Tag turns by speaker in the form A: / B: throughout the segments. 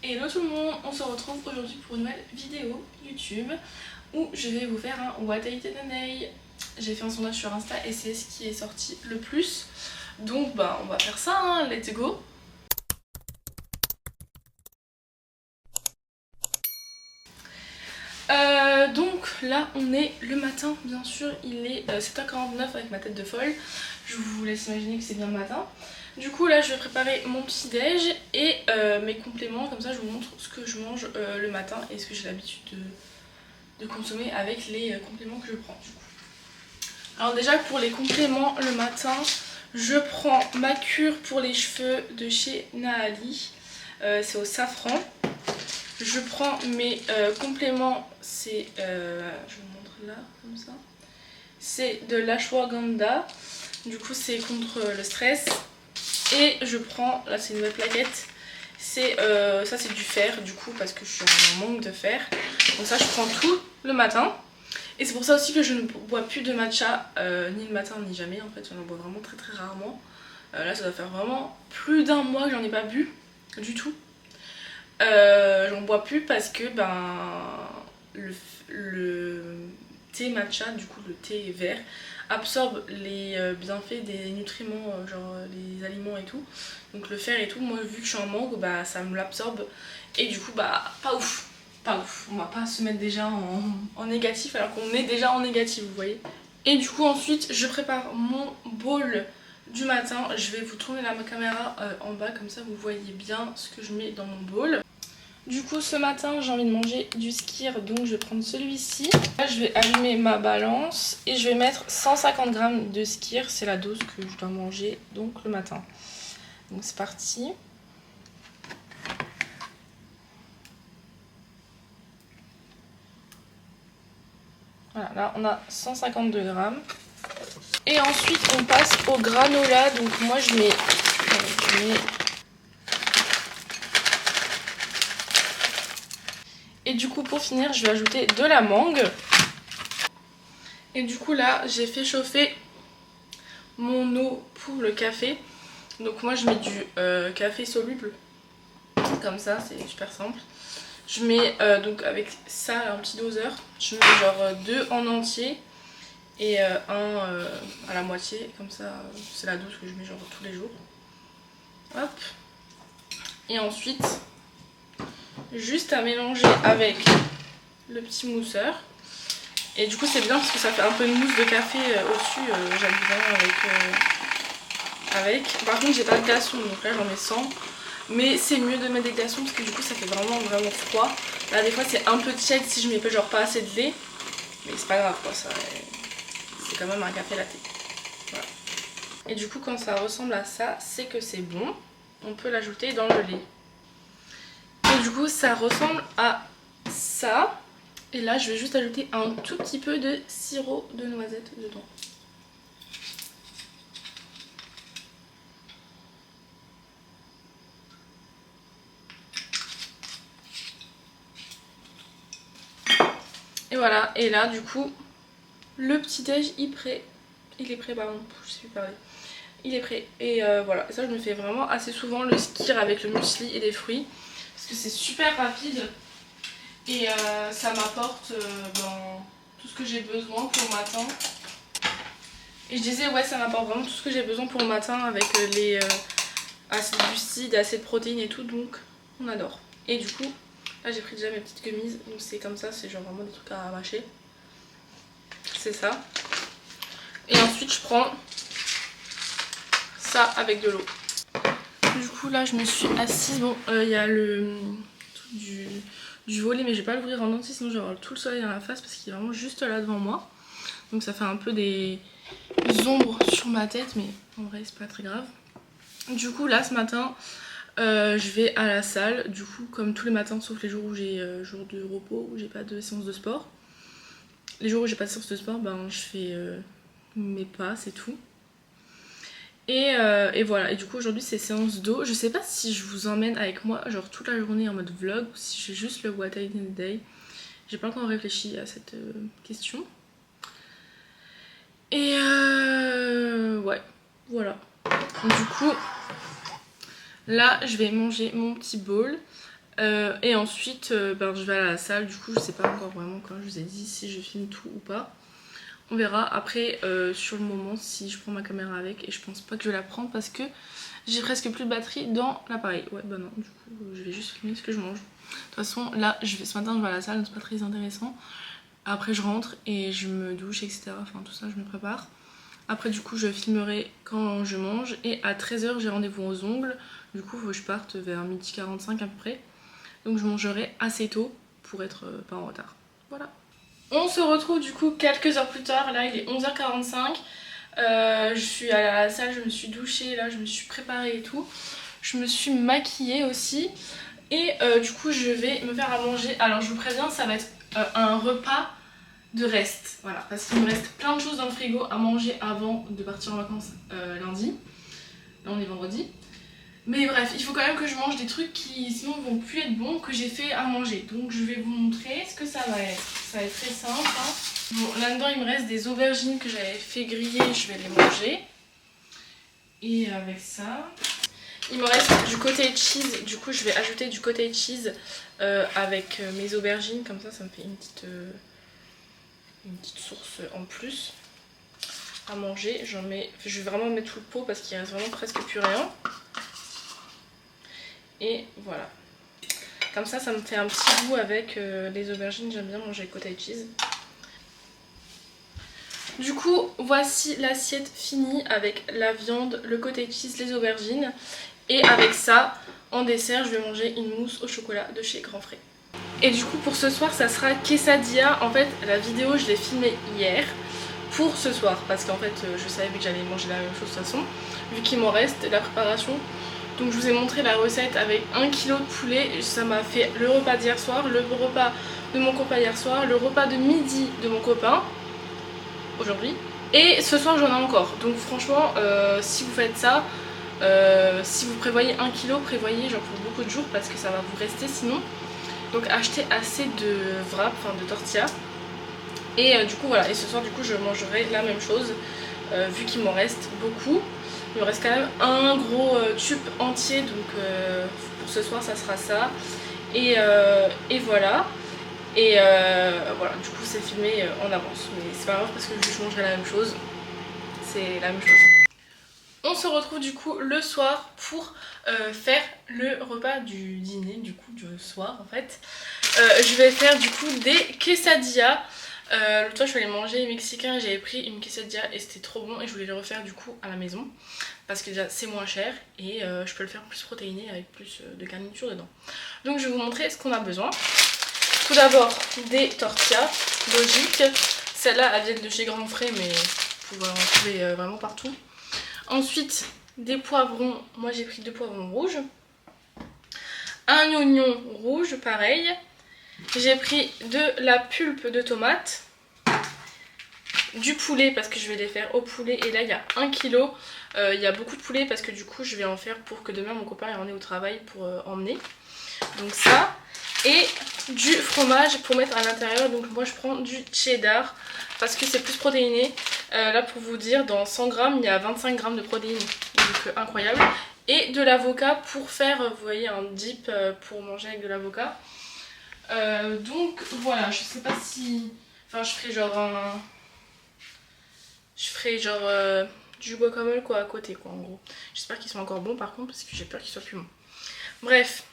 A: Hello tout le monde, on se retrouve aujourd'hui pour une nouvelle vidéo YouTube où je vais vous faire un What I Did Today. J'ai fait un sondage sur Insta et c'est ce qui est sorti le plus. Donc bah on va faire ça, hein, let's go. Donc là on est le matin, bien sûr, il est 7h49 avec ma tête de folle. Je vous laisse imaginer que c'est bien le matin. Du coup là je vais préparer mon petit déj et mes compléments, comme ça je vous montre ce que je mange le matin et ce que j'ai l'habitude de consommer avec les compléments que je prends du coup. Alors déjà pour les compléments le matin, je prends ma cure pour les cheveux de chez Naali, c'est au safran. Je prends mes compléments, c'est, je vous montre là comme ça, c'est de l'ashwagandha, du coup c'est contre le stress. Et je prends, là c'est une nouvelle plaquette, c'est ça c'est du fer du coup parce que je suis en manque de fer. Donc ça je prends tout le matin. Et c'est pour ça aussi que je ne bois plus de matcha, ni le matin ni jamais en fait, j'en bois vraiment très très rarement. Là ça doit faire vraiment plus d'un mois que j'en ai pas bu du tout. J'en bois plus parce que le thé matcha, du coup le thé vert, absorbe les bienfaits des nutriments, genre les aliments et tout. Donc le fer et tout, moi vu que je suis en manque, bah ça me l'absorbe. Et du coup bah pas ouf. Pas ouf, on va pas se mettre déjà en négatif alors qu'on est déjà en négatif, vous voyez. Et du coup ensuite je prépare mon bowl du matin. Je vais vous tourner la caméra en bas, comme ça vous voyez bien ce que je mets dans mon bowl. Du coup ce matin j'ai envie de manger du skyr, donc je vais prendre celui-ci. Là je vais allumer ma balance et je vais mettre 150 g de skyr, c'est la dose que je dois manger donc le matin. Donc c'est parti. Voilà, là on a 152 g. Et ensuite on passe au granola, donc moi je mets... Et du coup pour finir je vais ajouter de la mangue. Et du coup là j'ai fait chauffer mon eau pour le café. Donc moi je mets du café soluble, comme ça c'est super simple. Je mets donc avec ça un petit doseur, je mets genre 2 en entier et un à la moitié, comme ça c'est la dose que je mets genre tous les jours. Hop. Et ensuite juste à mélanger avec le petit mousseur. Et du coup c'est bien parce que ça fait un peu de mousse de café au-dessus, j'aime bien avec. Par contre j'ai pas de glaçons, donc là j'en mets 100. Mais c'est mieux de mettre des glaçons parce que du coup ça fait vraiment froid. Là des fois c'est un peu tiède si je mets genre pas assez de lait. Mais c'est pas grave quoi, c'est quand même un café latte. Voilà. Et du coup quand ça ressemble à ça, c'est que c'est bon. On peut l'ajouter dans le lait. Et du coup ça ressemble à ça. Et là je vais juste ajouter un tout petit peu de sirop de noisette dedans. Et voilà, et là du coup le petit déj il est prêt, pardon, je sais plus parler. Il est prêt et voilà, et ça je me fais vraiment assez souvent le skyr avec le muesli et des fruits parce que c'est super rapide et ça m'apporte dans tout ce que j'ai besoin pour le matin. Et je disais ouais, ça m'apporte vraiment tout ce que j'ai besoin pour le matin avec les assez de glucides, assez de protéines et tout, donc on adore. Et du coup là j'ai pris déjà mes petites gummies, donc c'est comme ça, c'est genre vraiment des trucs à mâcher. C'est ça. Et ensuite je prends ça avec de l'eau. Du coup là je me suis assise, bon il y a le truc du volet mais je vais pas l'ouvrir en entier sinon je vais avoir tout le soleil dans la face parce qu'il est vraiment juste là devant moi. Donc ça fait un peu des ombres sur ma tête mais en vrai c'est pas très grave. Du coup là ce matin je vais à la salle, du coup comme tous les matins sauf les jours où j'ai jour de repos, où j'ai pas de séance de sport. Les jours où j'ai pas de séance de sport, ben je fais mes pas, c'est tout. Et voilà, et du coup aujourd'hui c'est séance d'eau. Je sais pas si je vous emmène avec moi genre toute la journée en mode vlog ou si je fais juste le What I Did in a Day. J'ai pas encore réfléchi à cette question. Et ouais, voilà. Du coup là je vais manger mon petit bowl. Et ensuite je vais à la salle. Du coup je sais pas encore vraiment quand je vous ai dit si je filme tout ou pas. On verra après sur le moment si je prends ma caméra avec, et je pense pas que je vais la prendre parce que j'ai presque plus de batterie dans l'appareil. Ouais bah non, du coup je vais juste filmer ce que je mange. De toute façon là ce matin je vais à la salle donc c'est pas très intéressant. Après je rentre et je me douche etc. Enfin tout ça je me prépare. Après du coup je filmerai quand je mange, et à 13 h j'ai rendez-vous aux ongles. Du coup faut que je parte vers 12h45 à peu près. Donc je mangerai assez tôt pour être pas en retard. Voilà. On se retrouve du coup quelques heures plus tard. Là il est 11h45. Je suis allée à la salle, je me suis douchée, là je me suis préparée et tout. Je me suis maquillée aussi. Et du coup je vais me faire à manger. Alors je vous préviens, ça va être un repas de reste. Voilà, parce qu'il me reste plein de choses dans le frigo à manger avant de partir en vacances lundi. Là on est vendredi. Mais bref, il faut quand même que je mange des trucs qui sinon vont plus être bons, que j'ai fait à manger. Donc je vais vous montrer ce que ça va être. Ça va être très simple. Hein. Bon, là-dedans il me reste des aubergines que j'avais fait griller, je vais les manger. Et avec ça, il me reste du cottage cheese. Du coup je vais ajouter du cottage cheese avec mes aubergines. Comme ça me fait une petite source en plus à manger. Je vais vraiment mettre tout le pot parce qu'il reste vraiment presque plus rien. Et voilà. Comme ça me fait un petit goût avec les aubergines. J'aime bien manger cottage cheese. Du coup, voici l'assiette finie avec la viande, le cottage cheese, les aubergines. Et avec ça, en dessert, je vais manger une mousse au chocolat de chez Grand Frais. Et du coup, pour ce soir, ça sera quesadilla. En fait, la vidéo, je l'ai filmée hier pour ce soir. Parce qu'en fait, je savais que j'allais manger la même chose de toute façon. Vu qu'il m'en reste la préparation. Donc je vous ai montré la recette avec 1 kg de poulet. Ça m'a fait le repas d'hier soir, le repas de mon copain hier soir, le repas de midi de mon copain aujourd'hui. Et ce soir j'en ai encore. Donc franchement si vous faites ça, si vous prévoyez 1 kg, prévoyez genre pour beaucoup de jours parce que ça va vous rester sinon. Donc achetez assez de wrap, enfin de tortilla. Et du coup voilà, et ce soir du coup je mangerai la même chose vu qu'il m'en reste beaucoup. Il me reste quand même un gros tube entier, donc pour ce soir ça sera ça. Et voilà. Et voilà, du coup c'est filmé en avance. Mais c'est pas grave parce que je mangerai la même chose. C'est la même chose. On se retrouve du coup le soir pour faire le repas du dîner, du coup du soir en fait. Je vais faire du coup des quesadillas. L'autre fois je suis allée manger mexicain, j'avais pris une quesadilla et c'était trop bon et je voulais le refaire du coup à la maison parce que déjà c'est moins cher et je peux le faire plus protéiné avec plus de garniture dedans. Donc je vais vous montrer ce qu'on a besoin. Tout d'abord des tortillas, logique. Celles-là elles viennent de chez Grand Frais mais vous pouvez en trouver vraiment partout. Ensuite des poivrons, moi j'ai pris 2 poivrons rouges. Un oignon rouge pareil. J'ai pris de la pulpe de tomate, du poulet parce que je vais les faire au poulet et là il y a 1 kg. Il y a beaucoup de poulet parce que du coup je vais en faire pour que demain mon copain il en ait au travail pour emmener. Donc ça, et du fromage pour mettre à l'intérieur. Donc moi je prends du cheddar parce que c'est plus protéiné. Là pour vous dire, dans 100 g il y a 25 g de protéines, donc incroyable. Et de l'avocat pour faire, vous voyez, un dip pour manger avec de l'avocat. Donc voilà, je sais pas si... Enfin je ferai genre du guacamole quoi à côté quoi en gros. J'espère qu'ils sont encore bons par contre parce que j'ai peur qu'ils soient plus bons. Bref,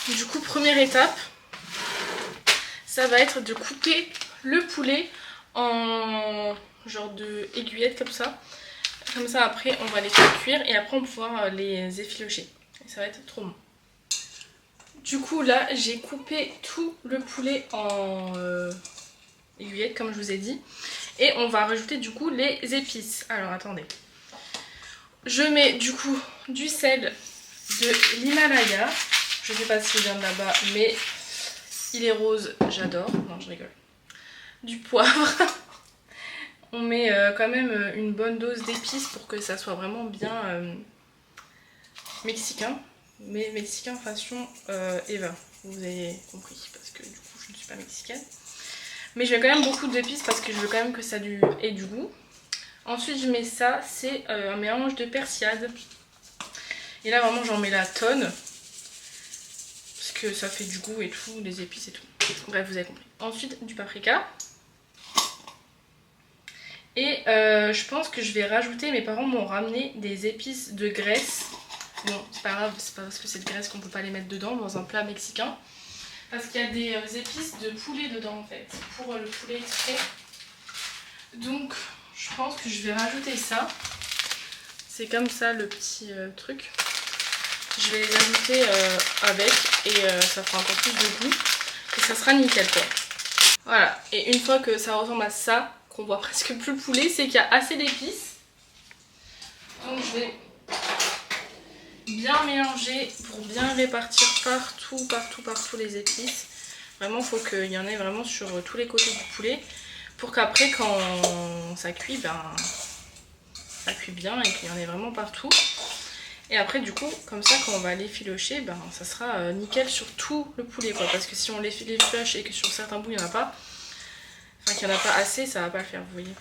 A: du coup première étape, ça va être de couper le poulet en genre de aiguillettes comme ça. Comme ça après on va les faire cuire et après on va pouvoir les effilocher. Et ça va être trop bon. Du coup là j'ai coupé tout le poulet en aiguillettes comme je vous ai dit. Et on va rajouter du coup les épices. Alors attendez. Je mets du coup du sel de l'Himalaya. Je sais pas s'il vient de là-bas mais il est rose, j'adore. Non je rigole. Du poivre. On met quand même une bonne dose d'épices pour que ça soit vraiment bien mexicain. Mais mexicain façon Eva, vous avez compris, parce que du coup je ne suis pas mexicaine. Mais je mets quand même beaucoup d'épices parce que je veux quand même que ça ait du goût. Ensuite je mets ça, c'est un mélange de persillade. Et là vraiment j'en mets la tonne. Parce que ça fait du goût et tout, des épices et tout. Bref, vous avez compris. Ensuite, du paprika. Et je pense que je vais rajouter, mes parents m'ont ramené des épices de graisse. Bon, c'est pas grave, c'est pas parce que c'est de graisse qu'on peut pas les mettre dedans dans un plat mexicain. Parce qu'il y a des épices de poulet dedans en fait, pour le poulet exprès. Donc je pense que je vais rajouter ça. C'est comme ça le petit truc. Je vais les ajouter avec et ça fera encore plus de goût. Et ça sera nickel quoi. Voilà, et une fois que ça ressemble à ça, qu'on voit presque plus le poulet, c'est qu'il y a assez d'épices. Donc je vais bien mélanger pour bien répartir partout les épices. Vraiment il faut qu'il y en ait vraiment sur tous les côtés du poulet pour qu'après quand ça cuit, ça cuit bien et qu'il y en ait vraiment partout. Et après du coup comme ça quand on va l'effilocher, ça sera nickel sur tout le poulet quoi. Parce que si on l'effiloche et que sur certains bouts il n'y en a pas, enfin qu'il n'y en a pas assez, ça va pas le faire, vous voyez.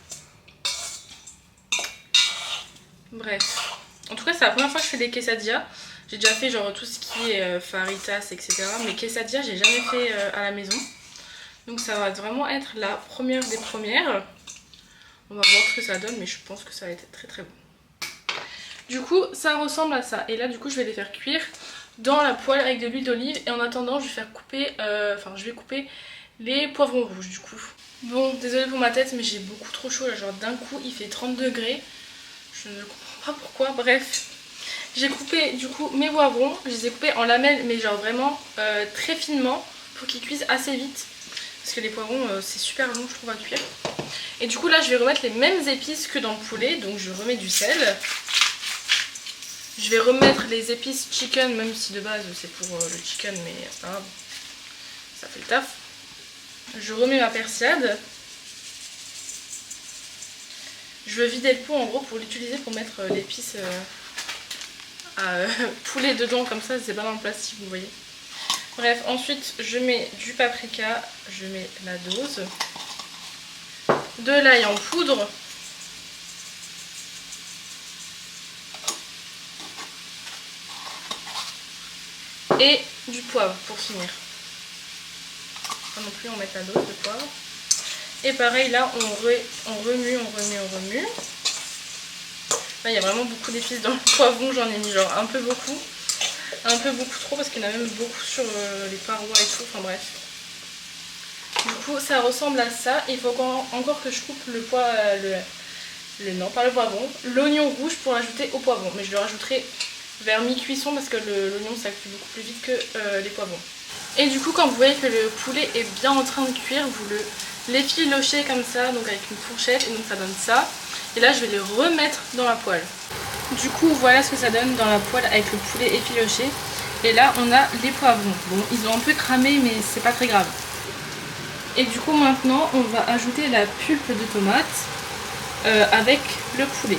A: Bref. En tout cas, c'est la première fois que je fais des quesadillas. J'ai déjà fait genre tout ce qui est faritas, etc. Mais quesadillas, j'ai jamais fait à la maison. Donc ça va vraiment être la première des premières. On va voir ce que ça donne, mais je pense que ça va être très très bon. Du coup, ça ressemble à ça. Et là, du coup, je vais les faire cuire dans la poêle avec de l'huile d'olive. Et en attendant, je vais faire couper, je vais couper les poivrons rouges du coup. Bon, désolée pour ma tête, mais j'ai beaucoup trop chaud là. Genre d'un coup, il fait 30 degrés. Je ne comprends pas pourquoi, bref. J'ai coupé du coup mes poivrons, je les ai coupés en lamelles mais genre vraiment très finement pour qu'ils cuisent assez vite. Parce que les poivrons c'est super long je trouve à cuire. Et du coup là je vais remettre les mêmes épices que dans le poulet, donc je remets du sel. Je vais remettre les épices chicken, même si de base c'est pour le chicken mais c'est pas grave, ça fait le taf. Je remets ma persillade. Je veux vider le pot en gros pour l'utiliser pour mettre l'épice poulet dedans, comme ça c'est pas dans le plastique, vous voyez. Bref, ensuite je mets du paprika, je mets la dose, de l'ail en poudre, et du poivre pour finir. Pas non plus on met la dose de poivre. Et pareil là on remue. Là il y a vraiment beaucoup d'épices dans le poivron, j'en ai mis genre un peu beaucoup trop parce qu'il y en a même beaucoup sur les parois et tout, enfin bref. Du coup ça ressemble à ça, il faut encore que je coupe non pas le poivron, l'oignon rouge pour l'ajouter au poivron, mais je le rajouterai vers mi-cuisson parce que l'oignon ça cuit beaucoup plus vite que les poivrons. Et du coup quand vous voyez que le poulet est bien en train de cuire, vous l'effilochez comme ça, donc avec une fourchette, et donc ça donne ça. Et là je vais les remettre dans la poêle. Du coup voilà ce que ça donne dans la poêle avec le poulet effiloché. Et là on a les poivrons. Bon ils ont un peu cramé mais c'est pas très grave. Et du coup maintenant on va ajouter la pulpe de tomate avec le poulet.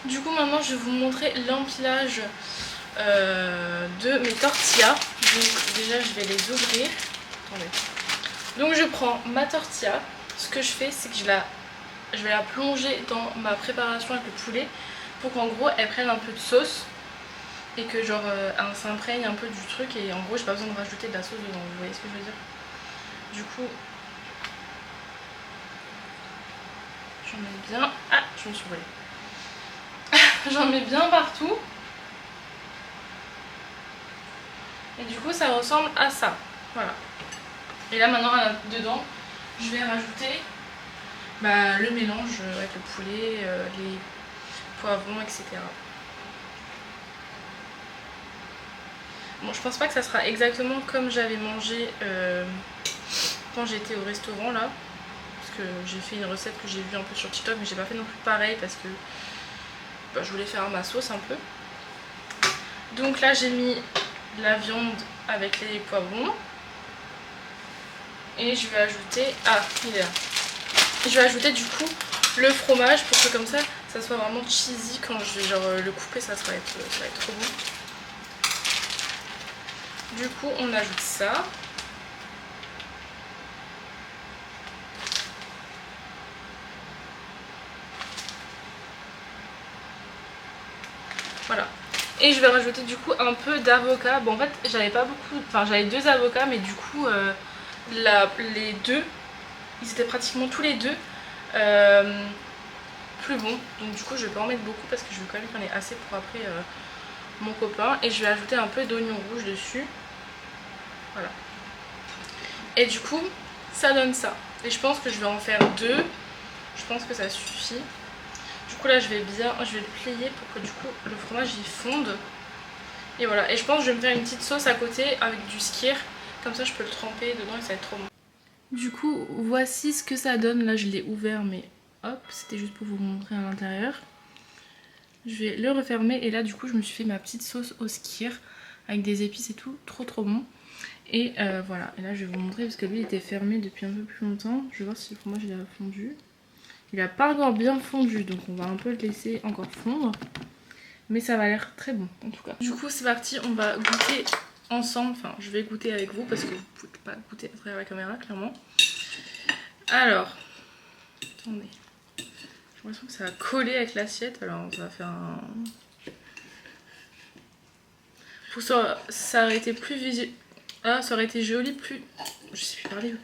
A: Du coup maintenant je vais vous montrer l'empilage de mes tortillas. Donc déjà je vais les ouvrir. Attendez. Donc je prends ma tortilla. Ce que je fais c'est que je vais la plonger dans ma préparation avec le poulet pour qu'en gros elle prenne un peu de sauce et que genre elle s'imprègne un peu du truc, et en gros j'ai pas besoin de rajouter de la sauce dedans, vous voyez ce que je veux dire. Du coup j'en mets bien, ah je me suis volée. J'en mets bien partout et du coup ça ressemble à ça, voilà. Et là maintenant dedans je vais rajouter le mélange avec le poulet, les poivrons, etc. Bon, je pense pas que ça sera exactement comme j'avais mangé quand j'étais au restaurant là. Parce que j'ai fait une recette que j'ai vue un peu sur TikTok, mais j'ai pas fait non plus pareil parce que je voulais faire ma sauce un peu. Donc là j'ai mis la viande avec les poivrons. Et je vais ajouter... Ah, il est là. Je vais ajouter du coup le fromage pour que comme ça soit vraiment cheesy quand je vais le couper, ça va être trop bon. Du coup on ajoute ça. Voilà. Et je vais rajouter du coup un peu d'avocat. Bon en fait j'avais pas beaucoup, enfin j'avais 2 avocats mais du coup les deux, ils étaient pratiquement tous les deux plus bons. Donc du coup je vais pas en mettre beaucoup parce que je veux quand même qu'il y en ait assez pour après mon copain. Et je vais ajouter un peu d'oignon rouge dessus. Voilà. Et du coup ça donne ça. Et je pense que je vais en faire 2. Je pense que ça suffit. Du coup là je vais le plier pour que du coup le fromage il fonde. Et voilà, et je pense que je vais me faire une petite sauce à côté avec du skyr. Comme ça je peux le tremper dedans et ça va être trop bon. Du coup voici ce que ça donne. Là je l'ai ouvert mais hop, c'était juste pour vous montrer à l'intérieur. Je vais le refermer et là du coup je me suis fait ma petite sauce au skyr avec des épices et tout, trop bon. Et voilà, et là je vais vous montrer parce que lui il était fermé depuis un peu plus longtemps. Je vais voir si le fromage il a fondu. Il a pas encore bien fondu donc on va un peu le laisser encore fondre. Mais ça va l'air très bon en tout cas. Du coup c'est parti, on va goûter ensemble. Enfin je vais goûter avec vous parce que vous pouvez pas goûter à travers la caméra clairement. Alors, attendez. J'ai l'impression que ça va coller avec l'assiette. Alors ça va faire un... Ça aurait été plus visuel. Ah, ça aurait été joli plus... Je sais plus parler.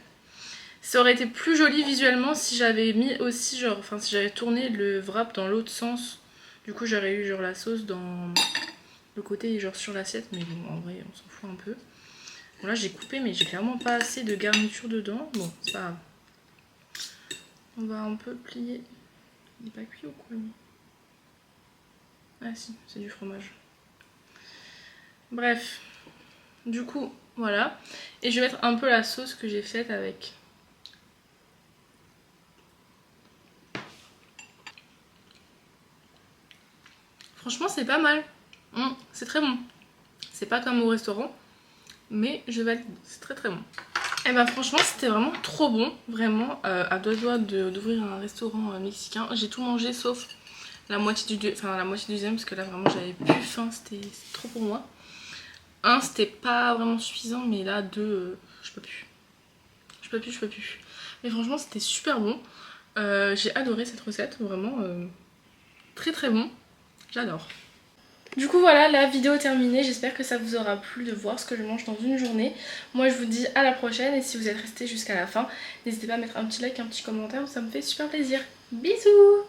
A: Ça aurait été plus joli visuellement si j'avais mis aussi genre... Enfin si j'avais tourné le wrap dans l'autre sens. Du coup j'aurais eu genre la sauce dans le côté genre sur l'assiette. Mais bon en vrai on s'en fout un peu. Bon là j'ai coupé mais j'ai clairement pas assez de garniture dedans. Bon c'est pas grave. On va un peu plier. Il n'est pas cuit ou quoi lui? Ah si, c'est du fromage. Bref. Du coup voilà. Et je vais mettre un peu la sauce que j'ai faite avec. Franchement c'est pas mal. C'est très bon. C'est pas comme au restaurant. Mais je valide. C'est très bon. Et bah franchement c'était vraiment trop bon. Vraiment à deux doigts d'ouvrir un restaurant mexicain. J'ai tout mangé sauf la moitié du deuxième parce que là vraiment j'avais plus faim. C'était trop pour moi. Un c'était pas vraiment suffisant mais là deux je peux plus. Je peux plus. Mais franchement c'était super bon. J'ai adoré cette recette. Vraiment très bon. J'adore. Du coup voilà, la vidéo est terminée, j'espère que ça vous aura plu de voir ce que je mange dans une journée. Moi je vous dis à la prochaine et si vous êtes resté jusqu'à la fin, n'hésitez pas à mettre un petit like, un petit commentaire, ça me fait super plaisir. Bisous!